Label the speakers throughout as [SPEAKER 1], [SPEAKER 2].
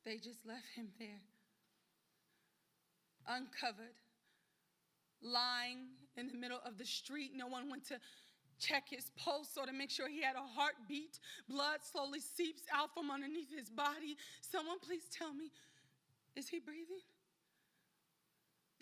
[SPEAKER 1] They just left him there, uncovered, lying in the middle of the street. No one went to check his pulse or to make sure he had a heartbeat. Blood slowly seeps out from underneath his body. Someone please tell me, is he breathing?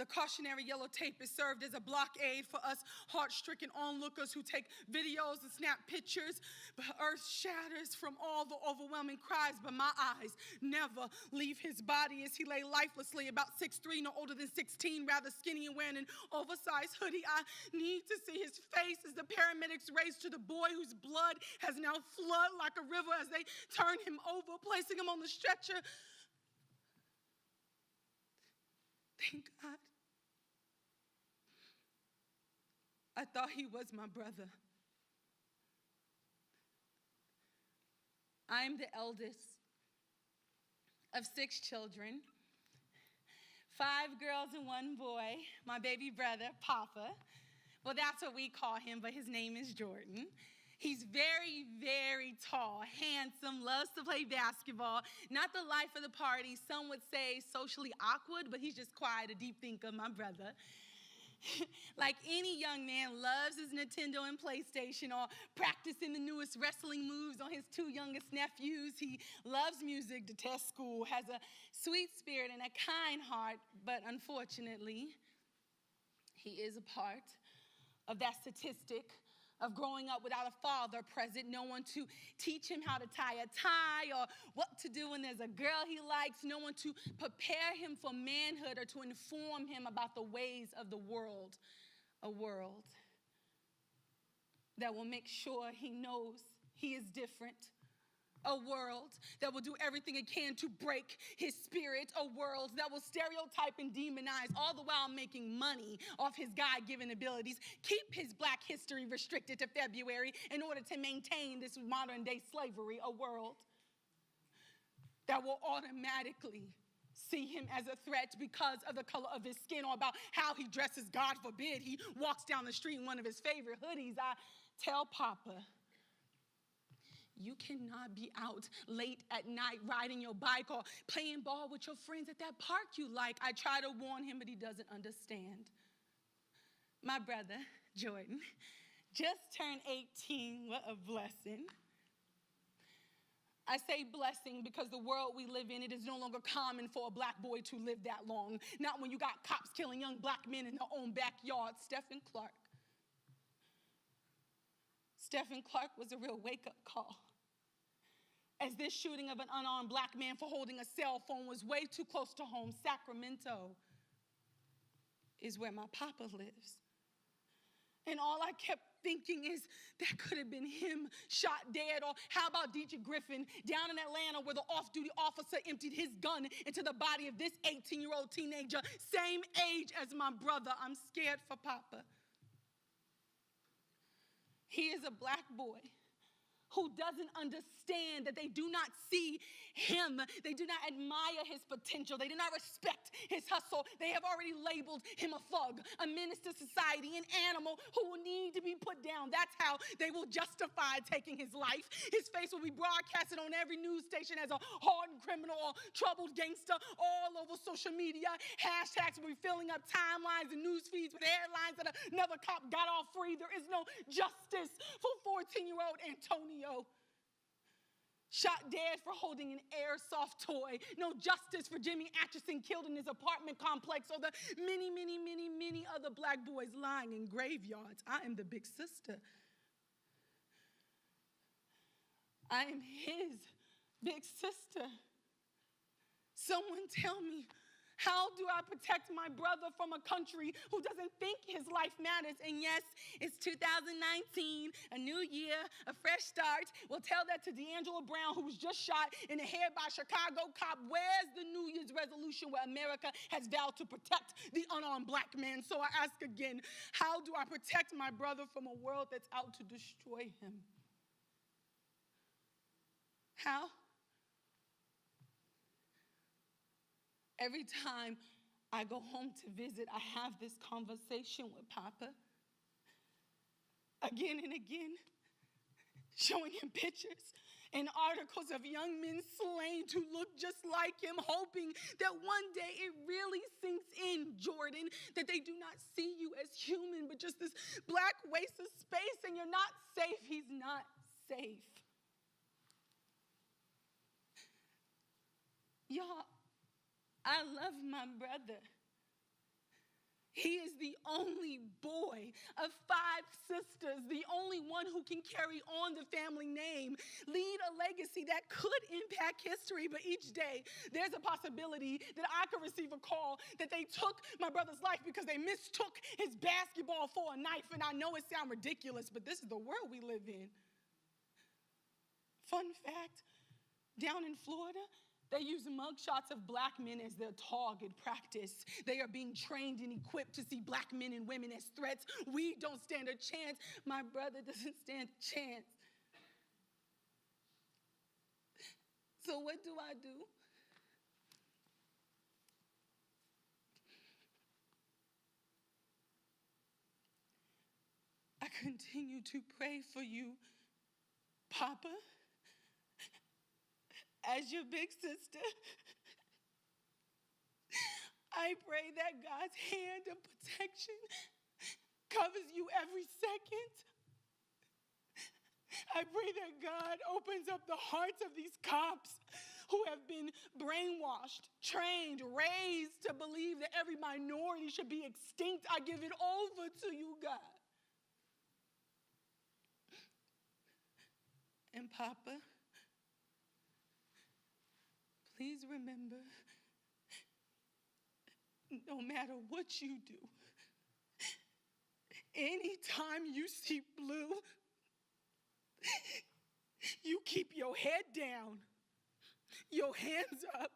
[SPEAKER 1] The cautionary yellow tape is served as a blockade for us heart-stricken onlookers who take videos and snap pictures. But earth shatters from all the overwhelming cries, but my eyes never leave his body as he lay lifelessly, about 6'3", no older than 16, rather skinny and wearing an oversized hoodie. I need to see his face as the paramedics race to the boy whose blood has now flooded like a river as they turn him over, placing him on the stretcher. Thank God. I thought he was my brother. I am the eldest of 6 children, 5 girls and 1 boy. My baby brother, Papa. Well, that's what we call him, but his name is Jordan. He's very, very tall, handsome, loves to play basketball. Not the life of the party. Some would say socially awkward, but he's just quite a deep thinker, my brother. Like any young man, loves his Nintendo and PlayStation or practicing the newest wrestling moves on his 2 youngest nephews. He loves music, detests school, has a sweet spirit and a kind heart, but unfortunately, he is a part of that statistic of growing up without a father present, no one to teach him how to tie a tie or what to do when there's a girl he likes, no one to prepare him for manhood or to inform him about the ways of the world, a world that will make sure he knows he is different. A world that will do everything it can to break his spirit. A world that will stereotype and demonize, all the while making money off his God-given abilities. Keep his black history restricted to February in order to maintain this modern-day slavery. A world that will automatically see him as a threat because of the color of his skin or about how he dresses. God forbid he walks down the street in one of his favorite hoodies. I tell Papa, you cannot be out late at night riding your bike or playing ball with your friends at that park you like. I try to warn him, but he doesn't understand. My brother, Jordan, just turned 18. What a blessing. I say blessing because the world we live in, it is no longer common for a black boy to live that long. Not when you got cops killing young black men in their own backyard. Stephen Clark was a real wake-up call, as this shooting of an unarmed black man for holding a cell phone was way too close to home. Sacramento is where my Papa lives. And all I kept thinking is, that could have been him shot dead. Or how about DJ Griffin down in Atlanta where the off-duty officer emptied his gun into the body of this 18-year-old teenager, same age as my brother. I'm scared for Papa. He is a black boy who doesn't understand that they do not see him. They do not admire his potential. They do not respect his hustle. They have already labeled him a thug, a menace to society, an animal who will need to be put down. That's how they will justify taking his life. His face will be broadcasted on every news station as a hardened criminal or troubled gangster all over social media. Hashtags will be filling up timelines and news feeds with headlines that another cop got off free. There is no justice for 14-year-old Antonio, shot dead for holding an airsoft toy. No justice for Jimmy Atchison, killed in his apartment complex, or the many, many, many, many other black boys lying in graveyards. I am the big sister. I am his big sister. Someone tell me, how do I protect my brother from a country who doesn't think his life matters? And yes, it's 2019, a new year, a fresh start. We'll tell that to D'Angelo Brown, who was just shot in the head by a Chicago cop. Where's the New Year's resolution where America has vowed to protect the unarmed black man? So I ask again, how do I protect my brother from a world that's out to destroy him? How? Every time I go home to visit, I have this conversation with Papa. Again and again, showing him pictures and articles of young men slain to look just like him, hoping that one day it really sinks in, Jordan, that they do not see you as human, but just this black waste of space, and you're not safe. He's not safe. Y'all, I love my brother. He is the only boy of 5 sisters, the only one who can carry on the family name, lead a legacy that could impact history, but each day there's a possibility that I could receive a call that they took my brother's life because they mistook his basketball for a knife. And I know it sounds ridiculous, but this is the world we live in. Fun fact, down in Florida, they use mugshots of black men as their target practice. They are being trained and equipped to see black men and women as threats. We don't stand a chance. My brother doesn't stand a chance. So what do? I continue to pray for you, Papa, as your big sister. I pray that God's hand of protection covers you every second. I pray that God opens up the hearts of these cops who have been brainwashed, trained, raised to believe that every minority should be extinct. I give it over to you, God. And Papa, please remember, no matter what you do, anytime you see blue, you keep your head down, your hands up,